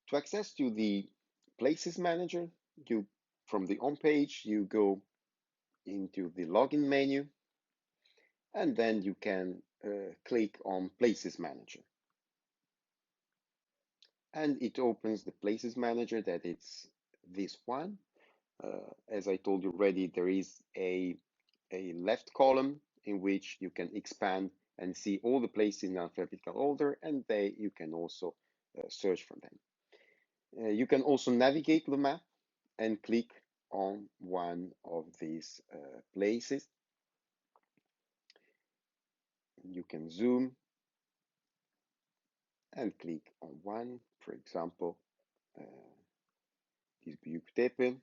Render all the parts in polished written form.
To access to the Places Manager, you from the home page, you go into the login menu, and then you can click on Places Manager. And it opens the Places Manager that it's this one. As I told you already, there is a left column in which you can expand and see all the places in alphabetical order, and you can also search for them. You can also navigate the map and click on one of these places. You can zoom and click on one, for example, uh, this Büyüktepe,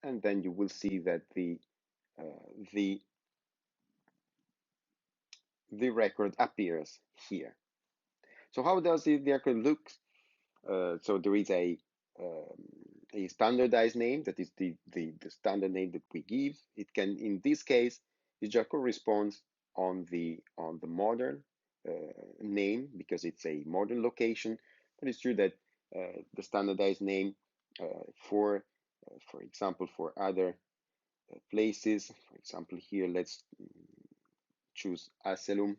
and then you will see that the the record appears here. So how does the record look? So there is a standardized name that is the standard name that we give. It can, in this case, it just corresponds on the modern name because it's a modern location. But it's true that the standardized name for example, for other places, for example, here let's choose Asylum.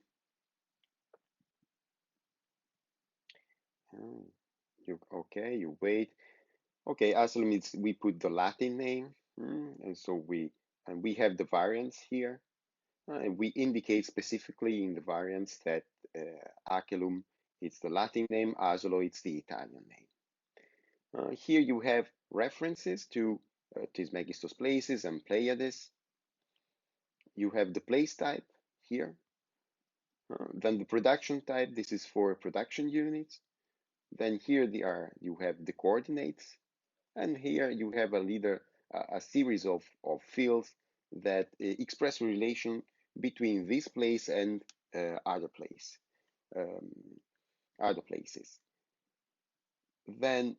Oh, you wait. Okay, Asylum is we put the Latin name, and so we have the variants here, and we indicate specifically in the variants that Aculum it's the Latin name, Asolo it's the Italian name. Here you have references to Trismegistus places and Pleiades. You have the place type here. Then the production type, this is for production units. Then here you have the coordinates. And here you have a series of fields that express a relation between this place and other place, um, other places. Then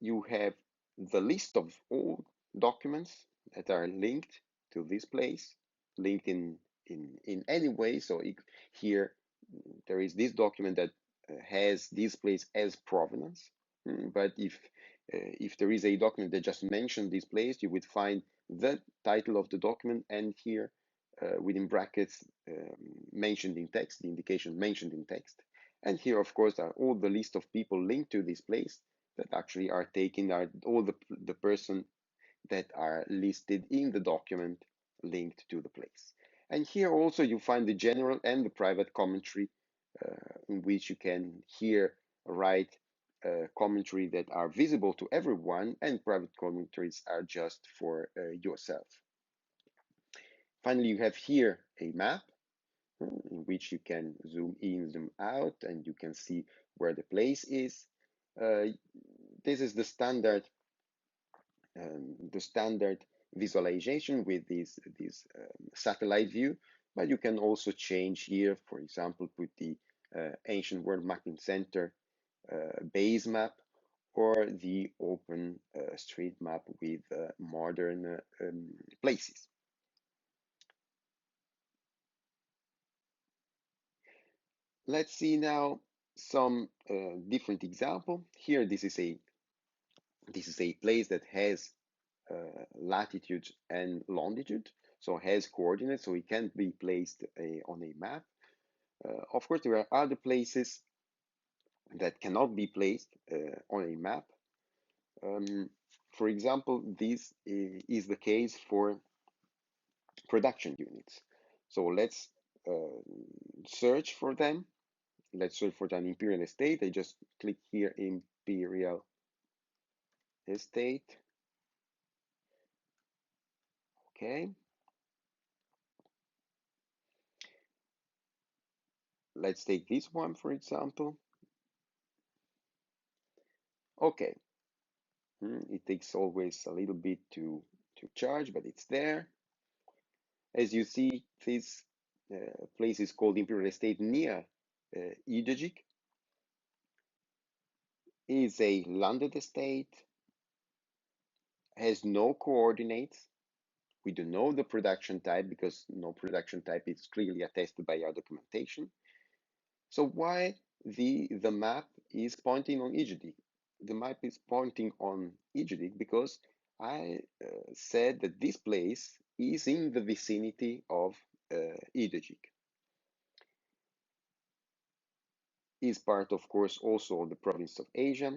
you have the list of all documents that are linked to this place, linked in any way. So here there is this document that has this place as provenance. But if there is a document that just mentioned this place, you would find the title of the document and here within brackets mentioned in text, the indication mentioned in text. And here, of course, are all the list of people linked to this place that actually are taken, are all the person that are listed in the document linked to the place. And here also you find the general and the private commentary in which you can here write commentary that are visible to everyone and private commentaries are just for yourself. Finally, you have here a map in which you can zoom in, zoom out, and you can see where the place is. Uh, this is the standard visualization with this satellite view, but you can also change here, for example, put the Ancient World Mapping Center base map or the open street map with modern places. Let's see now some different example. Here, this is a place that has latitude and longitude, so has coordinates, so it can be placed on a map. Of course, there are other places that cannot be placed on a map. Um, for example, this is the case for production units. So let's uh, search for them. Let's search for an imperial estate. I just click here, imperial estate. Okay. Let's take this one, for example. Okay. It takes always a little bit to charge, but it's there. As you see, this place is called Imperial Estate near Idejik. Is a landed estate, has no coordinates. We don't know the production type because no production type is clearly attested by our documentation. So why the map is pointing on Egypt. The map is pointing on Egypt because I said that this place is in the vicinity of Egypt. Is part, of course, also of the province of Asia.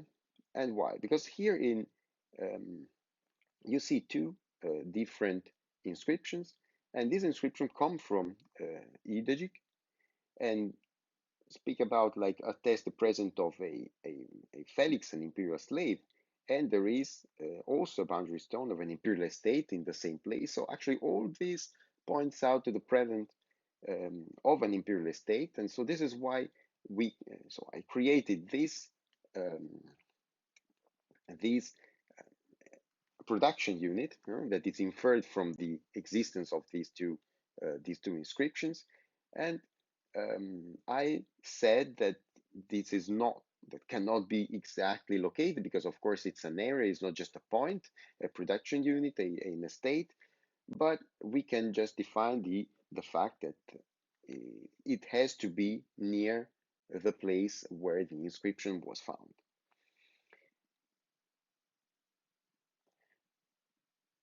And why? Because here in um, you see two different inscriptions, and these inscriptions come from Egypt and speak about like attest the presence of a Felix, an imperial slave, and there is also a boundary stone of an imperial estate in the same place. So actually, all this points out to the presence of an imperial estate, and so this is why we. So I created um, this production unit that is inferred from the existence of these two inscriptions, and I said that this is not that cannot be exactly located because of course it's an area, it's not just a point, a production unit, an estate, but we can just define the fact that it has to be near the place where the inscription was found.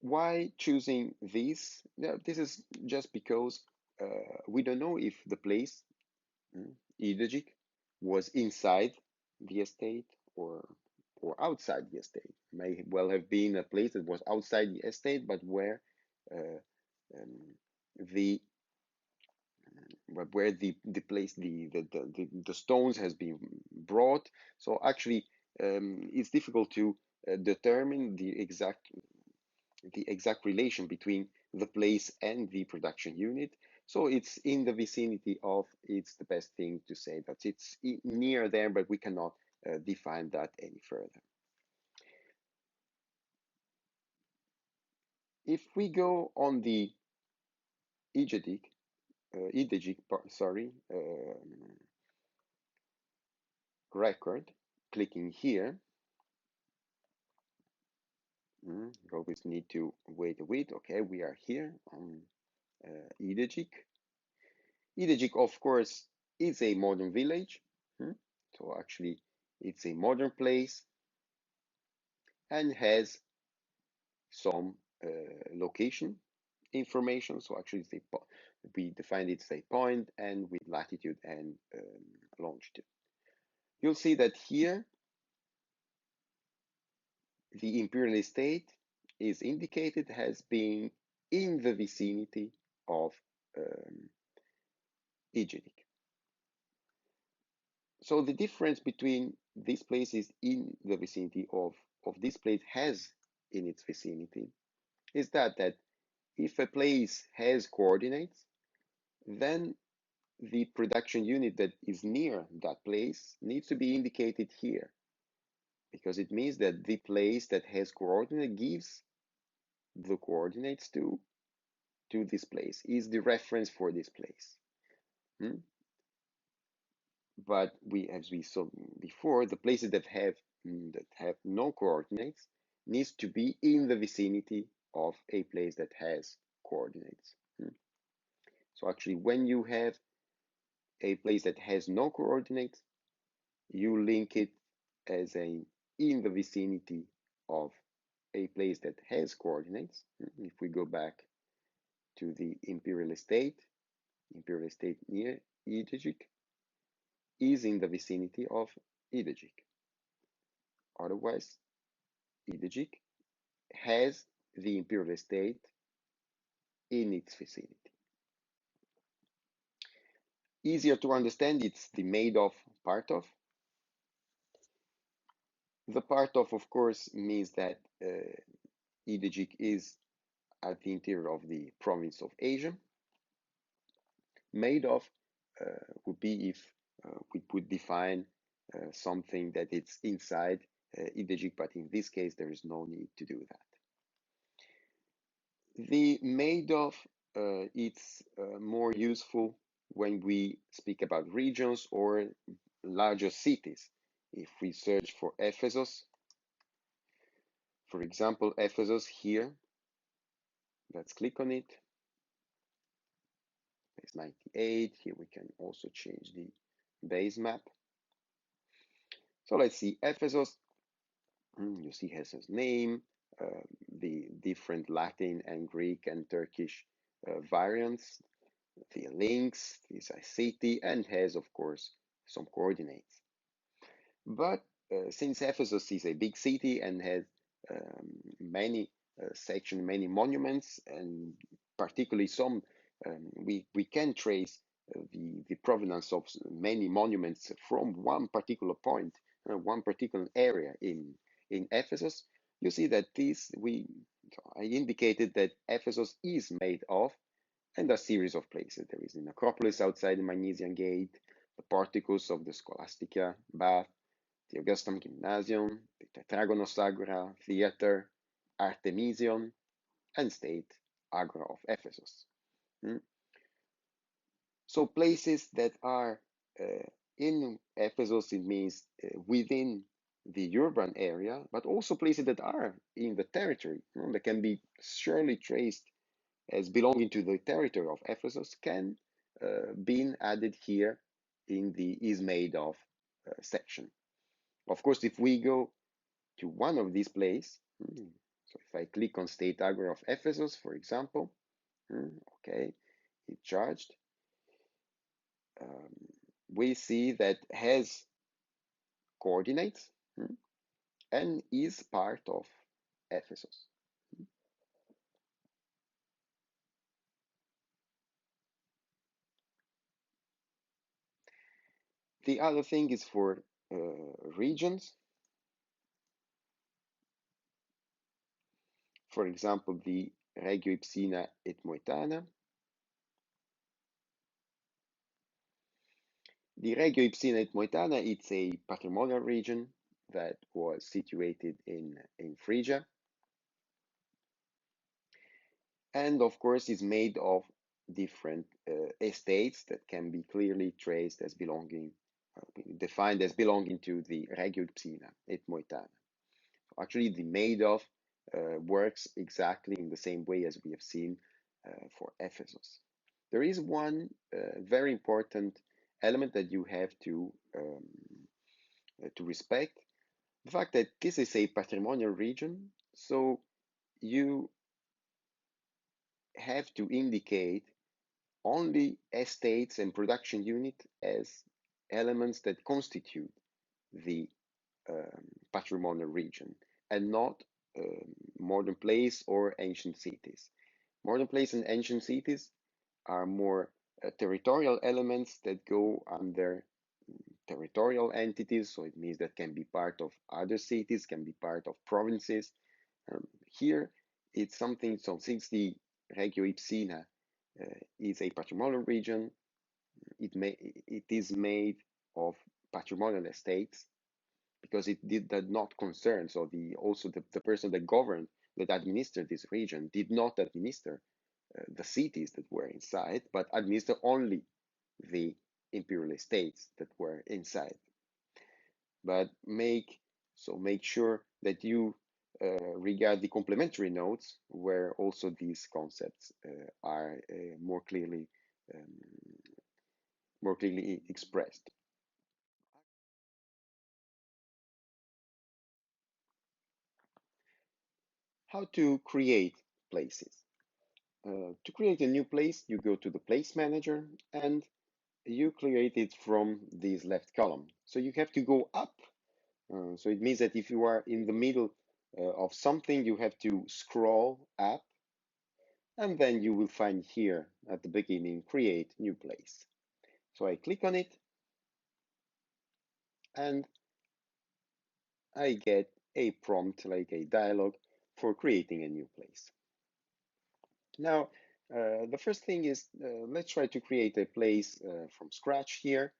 Why choosing this? Yeah, this is just because we don't know if the place, Idajik, was inside the estate or outside the estate. May well have been a place that was outside the estate, but uh, um, the where the place the stones has been brought. So actually, it's difficult to determine the exact relation between the place and the production unit. So it's in the vicinity of, it's the best thing to say that it's near there, but we cannot define that any further. If we go on the eidetic, sorry, record, clicking here, you always need to wait a bit. Okay, we are here on eidetic. Idejik, of course, is a modern village. So actually, it's a modern place and has some location information. So actually, we defined it's a point and with latitude and longitude. You'll see that here, the imperial estate is indicated as being in the vicinity of um, Egypt. So the difference between this place is in the vicinity of this place has in its vicinity is that if a place has coordinates, then the production unit that is near that place needs to be indicated here because it means that the place that has coordinate gives the coordinates to this place, is the reference for this place. Hmm? But as we saw before, the places that have no coordinates needs to be in the vicinity of a place that has coordinates. So actually, when you have a place that has no coordinates, you link it as a in the vicinity of a place that has coordinates. If we go back to the imperial estate near Idajik is in the vicinity of Idajik. Otherwise, Idajik has the imperial estate in its vicinity. Easier to understand, it's the made of part of. The part of course, means that Idajik is at the interior of the province of Asia. Made of would be if we would define something that it's inside Idajik, but in this case, there is no need to do that. The made of it's more useful when we speak about regions or larger cities. If we search for Ephesus, for example, Ephesus here, let's click on it. It's 98. Here we can also change the base map. So let's see, Ephesus, you see has his name, the different Latin and Greek and Turkish variants, the links, this city, and has, of course, some coordinates. But since Ephesus is a big city and has many sections, many monuments, and particularly some, we can trace the provenance of many monuments from one particular point, one particular area in Ephesus. You see that I indicated that Ephesus is made of and a series of places. There is the necropolis outside the Magnesian Gate, the porticos of the Scholastica Bath, the Augustum Gymnasium, the Tetragonos Agora, Theater, Artemision, and State Agora of Ephesus. Hmm? So places that are in Ephesus, it means within the urban area, but also places that are in the territory, that can be surely traced as belonging to the territory of Ephesus, can be added here in the is made of section. Of course, if we go to one of these places, so if I click on State Agora of Ephesus, for example, okay, it's charged. We see that has coordinates and is part of Ephesus. The other thing is for regions. For example, the Regio Ipsina et Moetana. The Regio Ipsina et Moetana, it's a patrimonial region that was situated in Phrygia, and of course is made of different estates that can be clearly traced as belonging, defined as belonging to the Regio Ipsina et Moetana. Actually, the made of works exactly in the same way as we have seen for Ephesus. There is one very important element that you have to respect: the fact that this is a patrimonial region, so you have to indicate only estates and production unit as elements that constitute the patrimonial region, and not modern place or ancient cities. Modern place and ancient cities are more territorial elements that go under territorial entities, so it means that can be part of other cities, can be part of provinces. Here, it's something, so since the Regio Ipsina is a patrimonial region, it is made of patrimonial estates because it did not concern, so the person that governed, that administered this region, did not administer the cities that were inside, but administer only the imperial estates that were inside. But make sure that you regard the complementary notes where also these concepts are um, more clearly expressed. How to create places? To create a new place, you go to the place manager and you create it from this left column. So you have to go up. So it means that if you are in the middle of something, you have to scroll up, and then you will find here at the beginning, create new place. So I click on it and I get a prompt, like a dialog for creating a new place. Now, the first thing is, let's try to create a place from scratch here.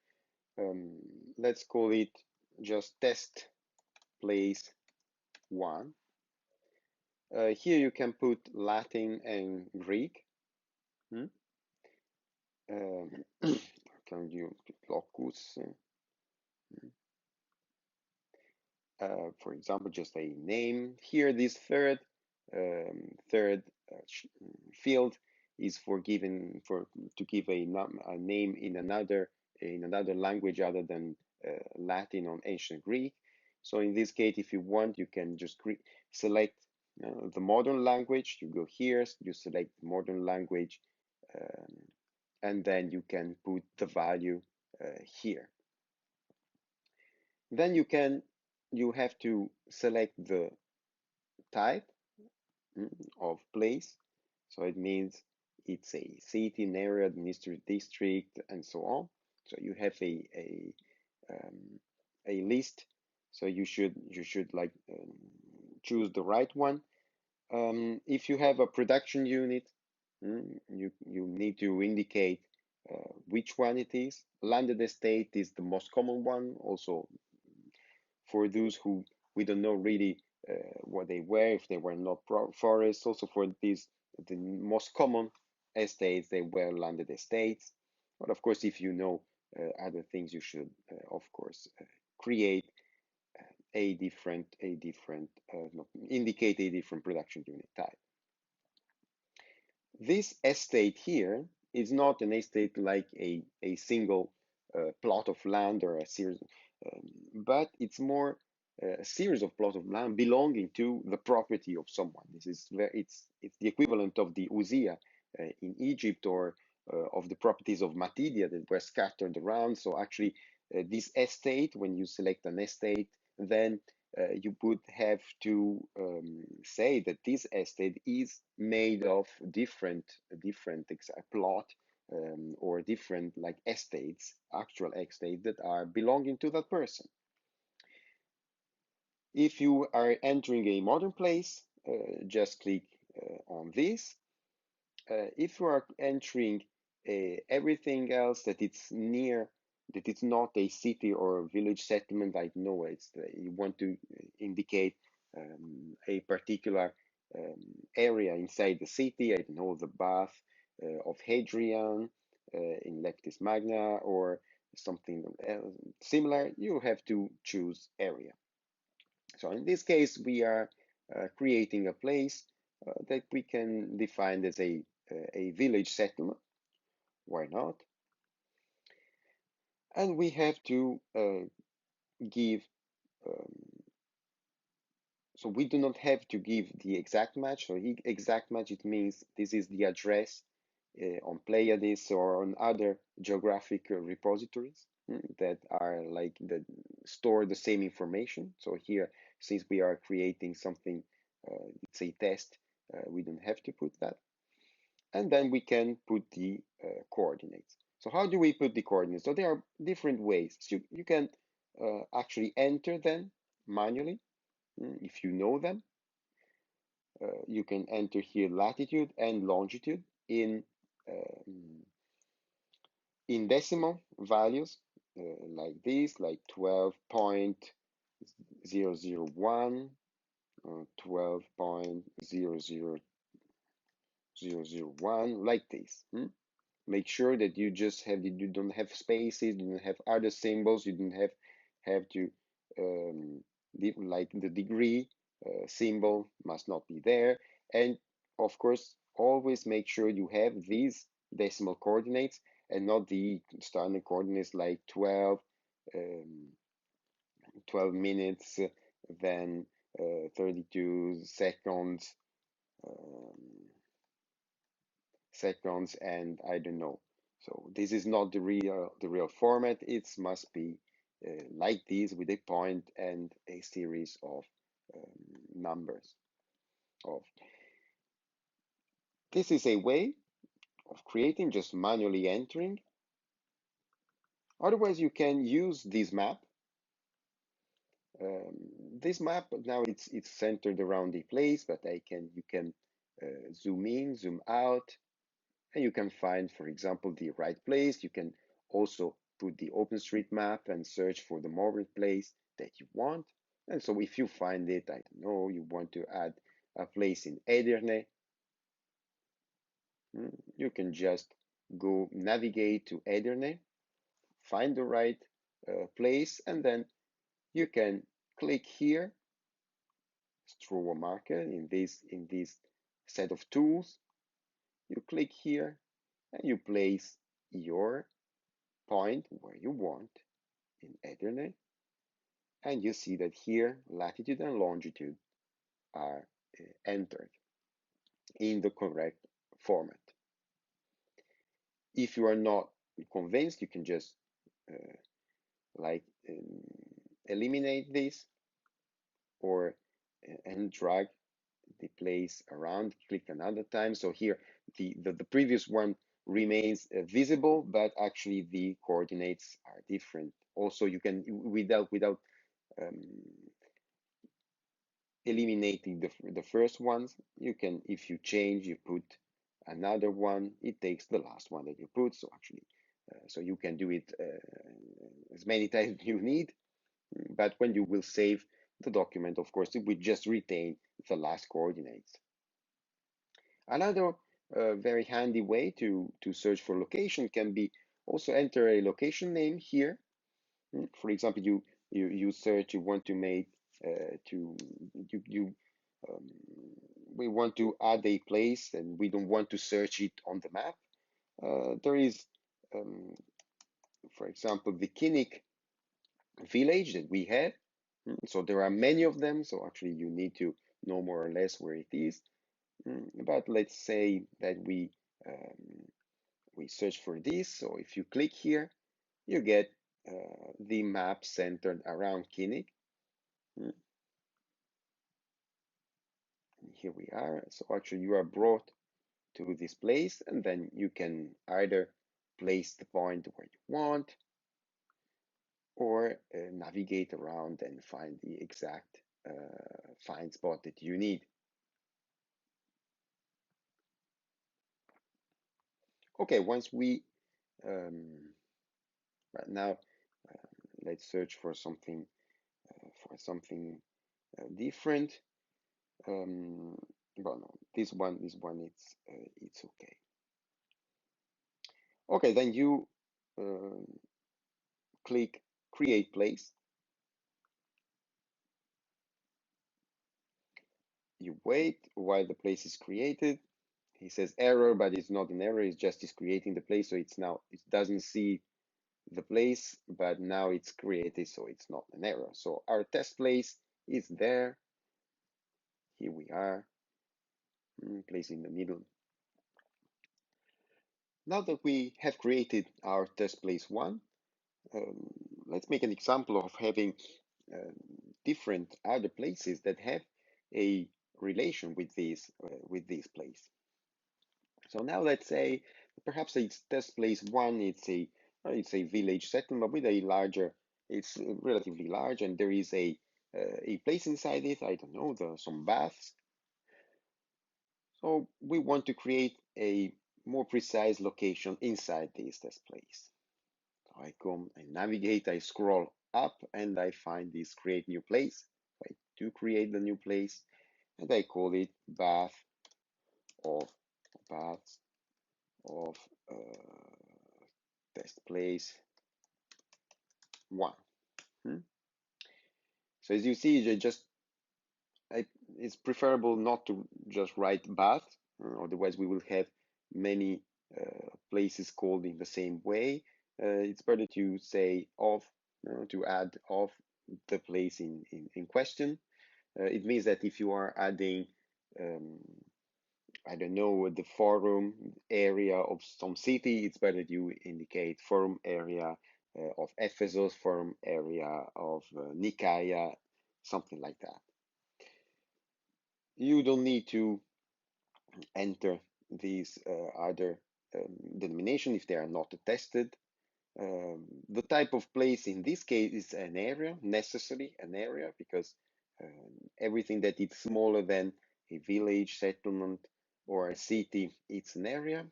Um, let's call it just test place 1. Here you can put Latin and Greek. Hmm? Can you put locus? For example, just a name. Here, this third field is for giving for to give a name in another language other than Latin or ancient Greek. So in this case, if you want, you can just select the modern language. You go here, you select modern language, um, and then you can put the value here. Then you have to select the type of place. So it means it's a city, an area, administrative district, and so on. So you have a list. So you should like choose the right one. If you have a production unit, you need to indicate which one it is. Landed estate is the most common one. Also, for those who we don't know really what they were, if they were not forests. Also for these, the most common estates, they were landed estates. But of course, if you know other things, you should, of course, create no, indicate a different production unit type. This estate here is not an estate like a single plot of land or a series, but it's more a series of plots of land belonging to the property of someone. This is it's the equivalent of the Uzia in Egypt, or of the properties of Matidia that were scattered around. So actually, this estate, when you select an estate, then you would have to say that this estate is made of different plot or different like estates, actual estates that are belonging to that person. If you are entering a modern place, just click on this. If you are entering everything else that it's near, that it's not a city or a village settlement, I know you want to indicate a particular area inside the city. I don't know, the bath of Hadrian in Lectis Magna or something similar. You have to choose area. So in this case, we are creating a place that we can define as a village settlement. Why not? And we have to give, um, so we do not have to give the exact match. So exact match, it means this is the address on Pleiades or on other geographic repositories that are like that store the same information. So here, since we are creating something, it's a test, we don't have to put that. And then we can put the coordinates. So how do we put the coordinates? So there are different ways. So you can actually enter them manually if you know them. You can enter here latitude and longitude um, in decimal values like this, like 12.001, 12.00001, like this. Make sure that you don't have spaces, you don't have other symbols, you don't have to um, like the degree symbol must not be there, and of course always make sure you have these decimal coordinates and not the standard coordinates like 12 minutes, then 32 seconds, um, and I don't know. So this is not the real format. It must be like this with a point and a series of numbers. Of This is a way of creating, just manually entering. Otherwise, you can use this map. Um, this map now it's centered around a place, but you can zoom in, zoom out, and you can find, for example, the right place. You can also put the OpenStreetMap and search for the mobile place that you want. And so if you find it, I don't know, you want to add a place in Ederne, you can just go navigate to Ederne, find the right place, and then you can click here, throw a marker in this set of tools. You click here and you place your point where you want. in Ethernet, and you see that here latitude and longitude are entered in the correct format. If you are not convinced, you can just uh, like eliminate this or and drag the place around, click another time. So here the previous one remains visible, but actually the coordinates are different. Also, you can without um, eliminating the first ones, you can, if you change, you put another one, it takes the last one that you put. So actually, so you can do it as many times you need, but when you will save the document, of course, it will just retain the last coordinates. Another very handy way to search for location can be also enter a location name here. For example, you search, you want to make to you um, we want to add a place and we don't want to search it on the map. There is, um, for example, the Kinnick village that we have. So there are many of them. So actually, you need to know more or less where it is. But let's say that we search for this. So if you click here, you get the map centered around Kinnick. Mm, Here we are. So actually, you are brought to this place, and then you can either place the point where you want or navigate around and find the exact find spot that you need. Okay, once we right now let's search for something different. Um, well, no, this one, it's okay. Okay, then you uh, click Create Place. You wait while the place is created. He says error, but it's not an error. It's just is creating the place, so it doesn't see the place, but now it's created, so it's not an error. So our test place is there. Here we are, place in the middle. Now that we have created our test place one, um, let's make an example of having um, different other places that have a relation with this place. So now let's say perhaps it's test place one. It's a village settlement with a larger. It's relatively large, and there is a place inside it. I don't know, some baths. So we want to create a more precise location inside this test place. So I come, I navigate, I scroll up, and I find this create new place. I do create the new place, and I call it of baths of test place one. Hmm? So as you see, I, it's preferable not to just write bath, otherwise we will have many places called in the same way. It's better to say of, to add of the place in question. It means that if you are adding, um, I don't know, the forum area of some city, it's better you indicate forum area of Ephesus, forum area of Nicaea, something like that. You don't need to enter these other denomination if they are not attested. The type of place in this case is an area, necessarily an area, because everything that is smaller than a village, settlement, or a city, it's an area.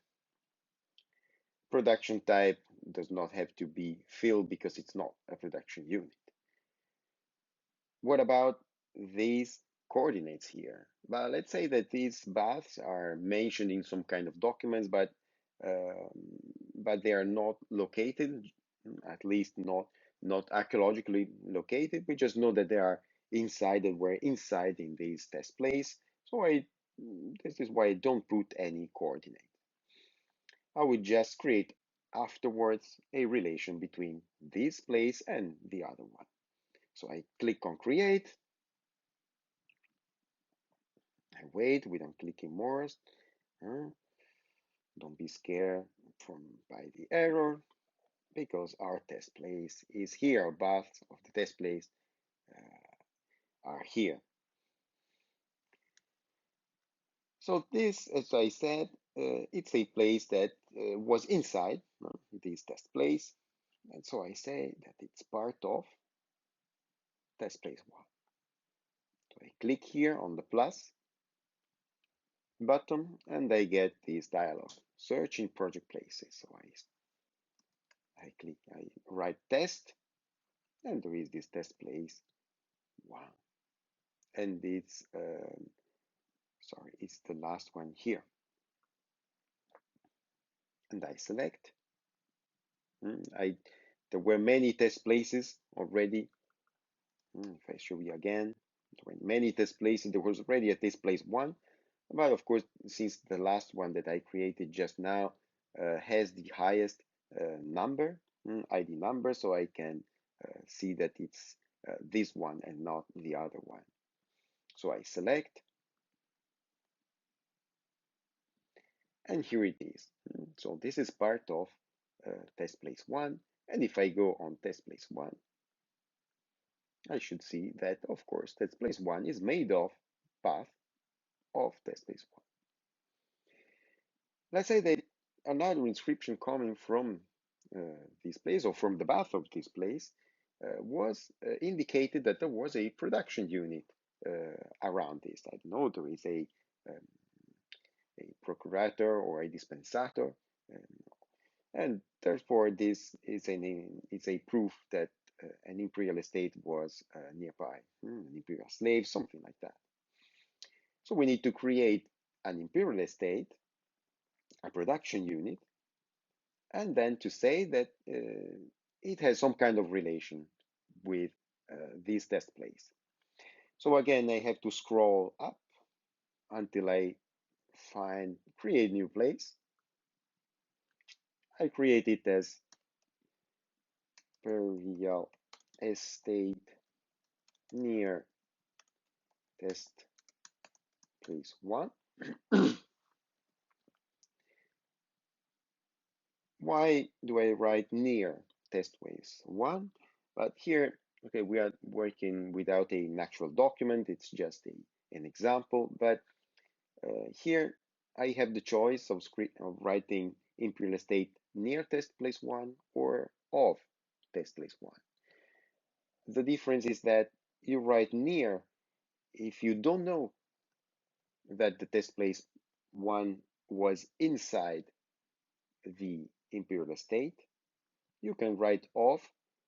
Production type does not have to be filled because it's not a production unit. What about these coordinates here? Well, let's say that these baths are mentioned in some kind of documents, um, but they are not located, at least not archaeologically located. We just know that they are inside and were inside in this test place. So this is why I don't put any coordinate. I would just create afterwards a relation between this place and the other one. So I click on create, I wait without clicking more. Don't be scared by the error because our test place is here. Our paths of the test place are here. So this, as I said, it's a place that was inside this test place. And so I say that it's part of test place one. So I click here on the plus button and I get this dialog, search in project places. So I write test and there is this test place one. And it's, sorry, it's the last one here. And I select. There were many test places already. If I show you again, there were many test places. There was already a test place one, but of course, since the last one that I created just now has the highest number, ID number, so I can see that it's this one and not the other one. So I select, and here it is. So this is part of test place one, and if I go on test place one, I should see that, of course, test place one is made of path of test place one. Let's say that another inscription coming from this place or from the path of this place was indicated that there was a production unit around this. I don't know, there is um, a procurator or a dispensator, um, and therefore this is a proof that an imperial estate was nearby, an imperial slave, something like that. So we need to create an imperial estate, a production unit, and then to say that it has some kind of relation with this test place. So again, I have to scroll up until I find create new place. I create it as imperial estate near test place one. Why do I write near test place one? But here, okay, we are working without an actual document. It's just an example. But here I have the choice of writing imperial estate near test place one or of test place one. The difference is that you write near if you don't know that the test place one was inside the imperial estate. You can write off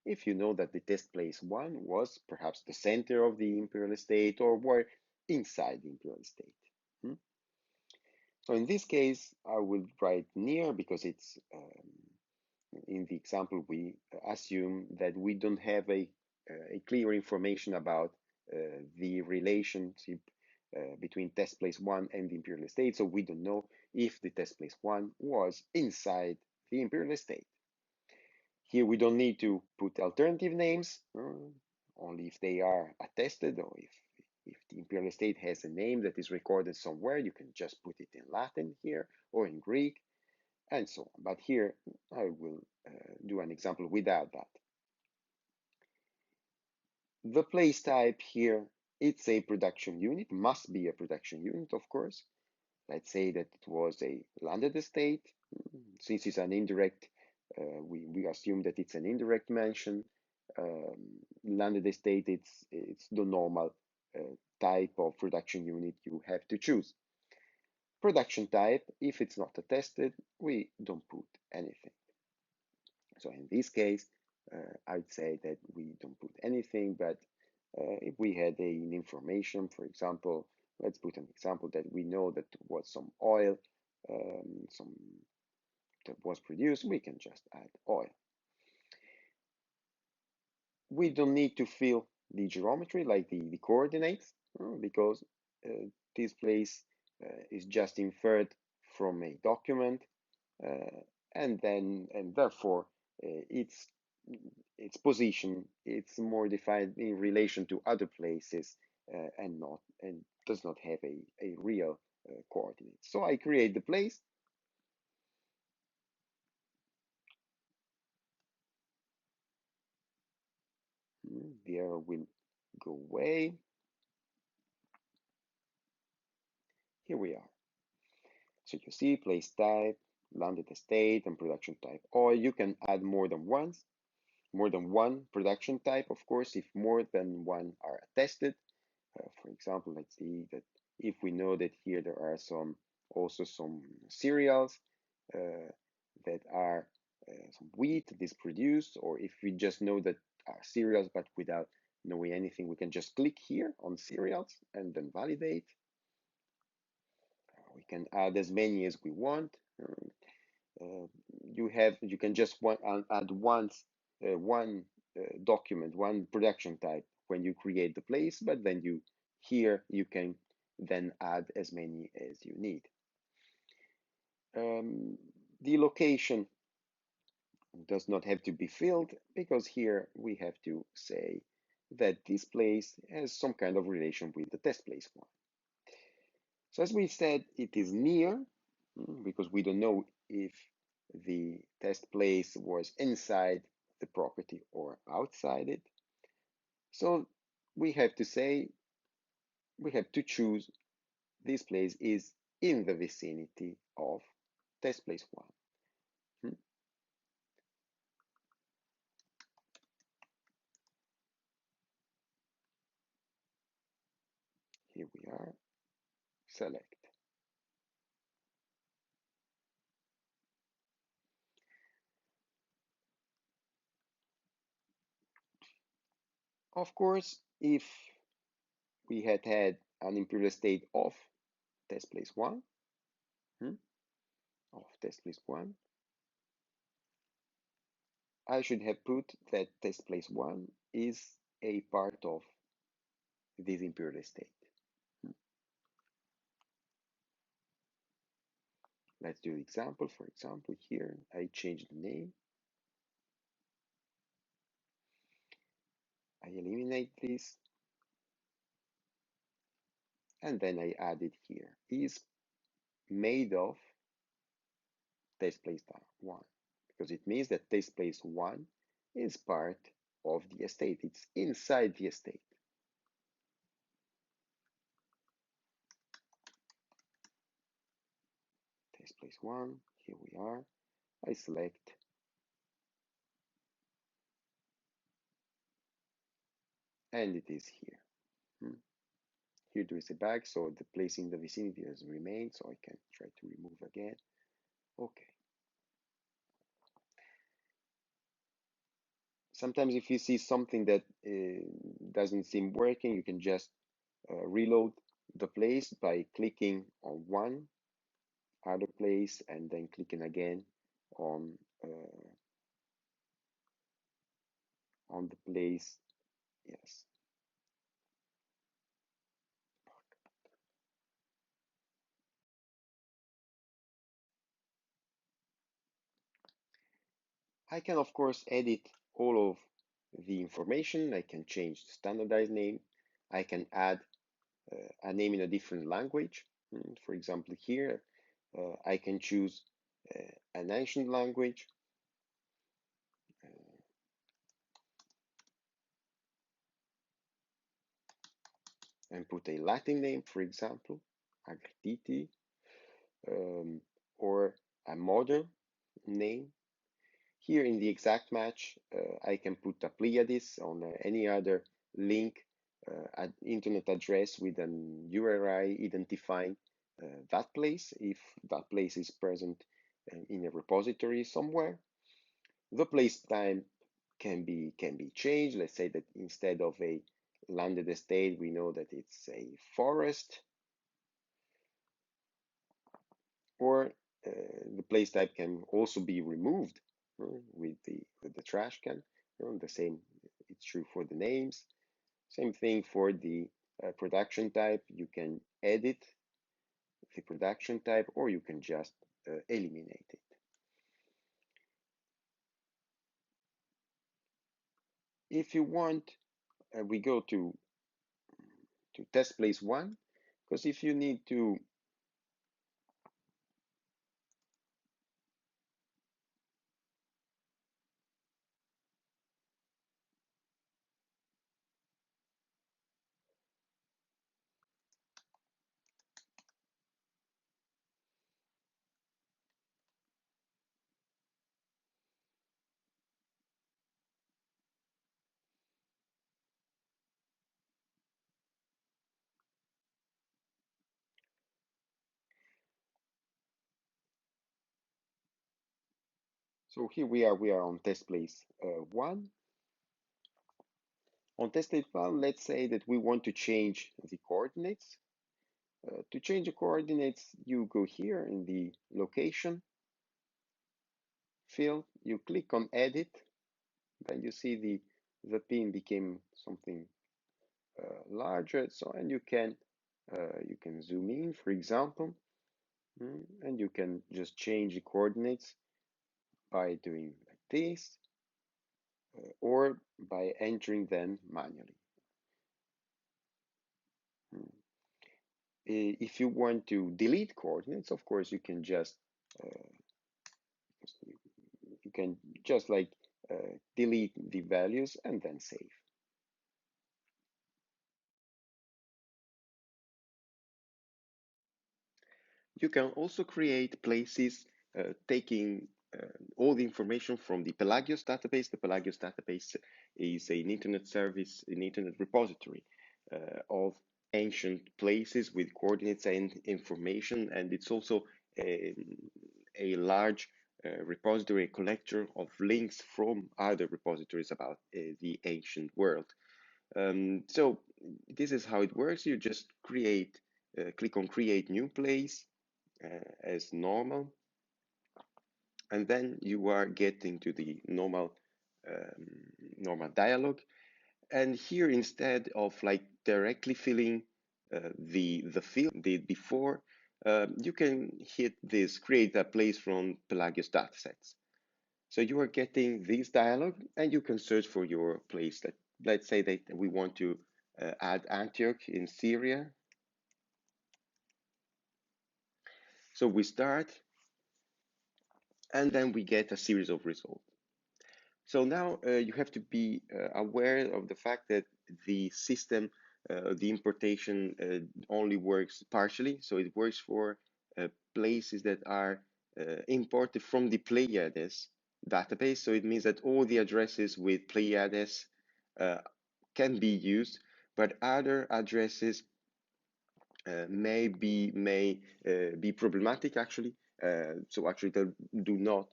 if you know that the test place one was perhaps the center of the imperial estate or were inside the imperial estate. Hmm? So in this case, I will write near because it's in the example we assume that we don't have a clear information about the relationship between test place one and the imperial estate. So we don't know if the test place one was inside the imperial estate. Here we don't need to put alternative names, only if they are attested or if the imperial estate has a name that is recorded somewhere, you can just put it in Latin here or in Greek and so on. But here I will do an example without that. The place type here, it's a production unit, must be a production unit, of course. Let's say that it was a landed estate. Since it's an indirect, we assume that it's an indirect mention. Landed estate, it's the normal type of production unit you have to choose. Production type, if it's not attested, we don't put anything. So in this case, I'd say that we don't put anything, but if we had an information, for example, let's put an example that we know that there was some oil, some that was produced, we can just add oil. We don't need to fill the geometry like the coordinates because this place is just inferred from a document. and therefore its its position it's more defined in relation to other places and does not have a real coordinate. So I create the place. The error will go away. Here we are. So you see place type, landed state, and production type. Or you can add more than one production type, of course, if more than one are attested. For example, let's see that if we know that here there are also some cereals uh, that are some wheat that is produced, or if we just know that are cereals but without knowing anything, we can just click here on cereals and then validate. We can add as many as we want. Uh, you can just add one document, one production type when you create the place, but then you can then add as many as you need. Um, the location does not have to be filled because here we have to say that this place has some kind of relation with the test place one. So as we said, it is near because we don't know if the test place was inside the property or outside it. So we have to say, we have to choose this place is in the vicinity of test place one. Hmm, Here we are, select. Of course, if we had had an imperial state of test place one, hmm, of test place one, I should have put that test place one is a part of this imperial state. Hmm. Let's do the example. For example, here I change the name. I eliminate this, and then I add it here. Is made of test place one, because it means that test place one is part of the estate. It's inside the estate. Test place one, here we are. I select, and it is here. Hmm. Here there is a bag, so the place in the vicinity has remained, so I can try to remove again. Okay. Sometimes if you see something that doesn't seem working, you can just reload the place by clicking on one other place and then clicking again on uh, on the place. Yes. I can of course edit all of the information. I can change the standardized name. I can add a name in a different language. For example, here I can choose an ancient language and put a Latin name, for example, Agrititi, um, or a modern name. Here in the exact match, I can put a Pleiades on any other link, an internet address with an URI identifying that place, if that place is present in a repository somewhere. The place time can be changed. Let's say that instead of a landed estate, we know that it's a forest, or uh, the place type can also be removed with the trash can. The same, it's true for the names. Same thing for the production type. You can edit the production type, or you can just eliminate it. If you want, we go to test place one, because if you need to, so here we are on test place one. On test place one, let's say that we want to change the coordinates. To change the coordinates, you go here in the location field, you click on edit, then you see the pin became something larger. So, and you can zoom in, for example, and you can just change the coordinates by doing like this, or by entering them manually. Mm. If you want to delete coordinates, of course, uh, you can just like delete the values and then save. You can also create places taking all the information from the Pelagios database. The Pelagios database is an internet service, an internet repository of ancient places with coordinates and information, and it's also a, a large repository, a collector of links from other repositories about the ancient world. So this is how it works. You just click on create new place as normal, and then you are getting to the um, normal dialog. And here, instead of like directly filling the field did before, you can hit this create a place from Pelagios datasets. So you are getting this dialog, and you can search for your place. Let's say that we want to add Antioch in Syria. So we start, and then we get a series of results. So now you have to be aware of the fact that the system, the importation only works partially. So it works for places that are imported from the Pleiades database. So it means that all the addresses with Pleiades uh, can be used, but other addresses may be problematic actually. So actually they do not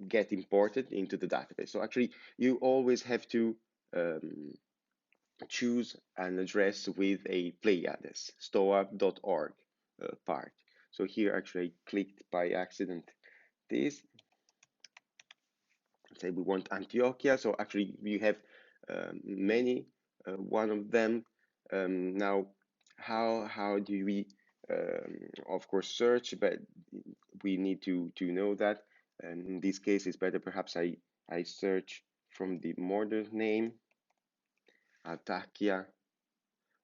get imported into the database. So actually you always have to um, choose an address with a Pleiades stoa.org part. So here actually I clicked by accident this. Say we want Antioquia. So actually you have many, one of them. Now, how do we, of course, search? But we need to know that. And in this case, it's better perhaps I search from the modern name, Antioquia.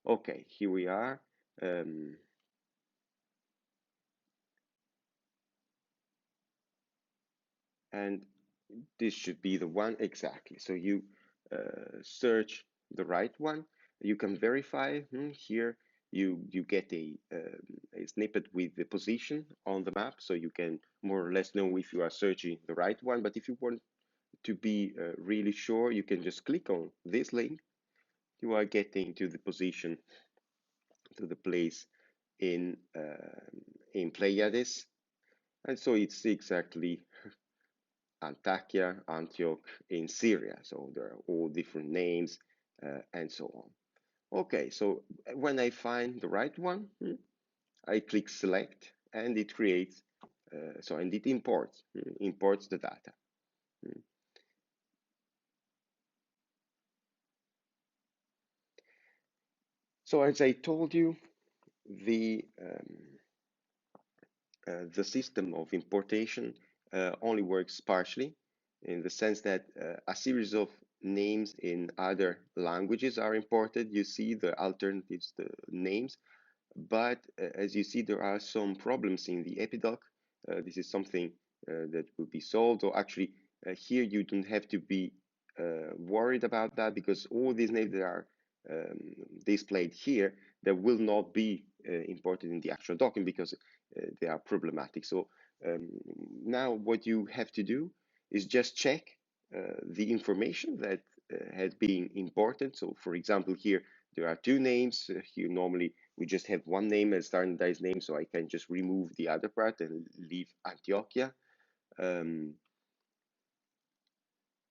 Okay, here we are. Um, and this should be the one exactly. So you search the right one. You can verify here. You get a snippet with the position on the map, so you can more or less know if you are searching the right one. But if you want to be really sure, you can just click on this link. You are getting to the position, to the place in Pleiades, and so it's exactly Antakya, Antioch in Syria. So there are all different names and so on. Okay, so when I find the right one, I click select and it creates, and it imports the data. So as I told you, the system of importation only works partially in the sense that a series of names in other languages are imported. You see the alternatives, the names, but as you see, there are some problems in the epidoc. This is something that will be solved, or actually here you don't have to be worried about that, because all these names that are um, displayed here, that will not be imported in the actual document because they are problematic. So um, now what you have to do is just check the information that has been imported. So for example, here there are two names. Here normally we just have one name as standardized name, so I can just remove the other part and leave Antioquia. Um,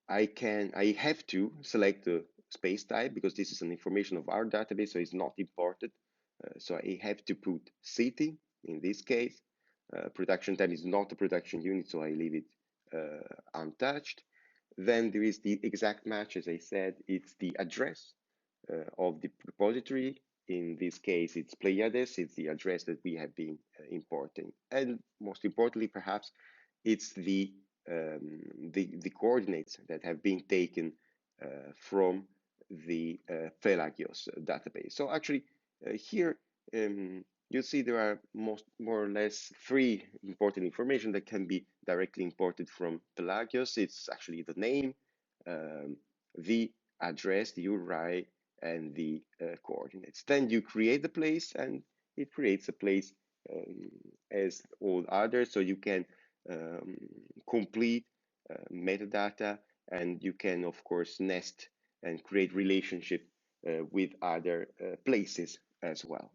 I have to select the space type because this is an information of our database, so it's not imported. So I have to put city in this case. Production time is not a production unit, so I leave it untouched. Then there is the exact match, as I said, it's the address of the repository. In this case, it's Pleiades, it's the address that we have been importing. And most importantly, perhaps, it's the coordinates that have been taken from the Pelagios database. So actually, here you'll see there are more or less three important information that can be directly imported from Pelagios. It's actually the name, um, the address, the URI, and the coordinates. Then you create the place, and it creates a place um, as all others. So you can um, complete metadata, and you can, of course, nest and create relationship with other places as well.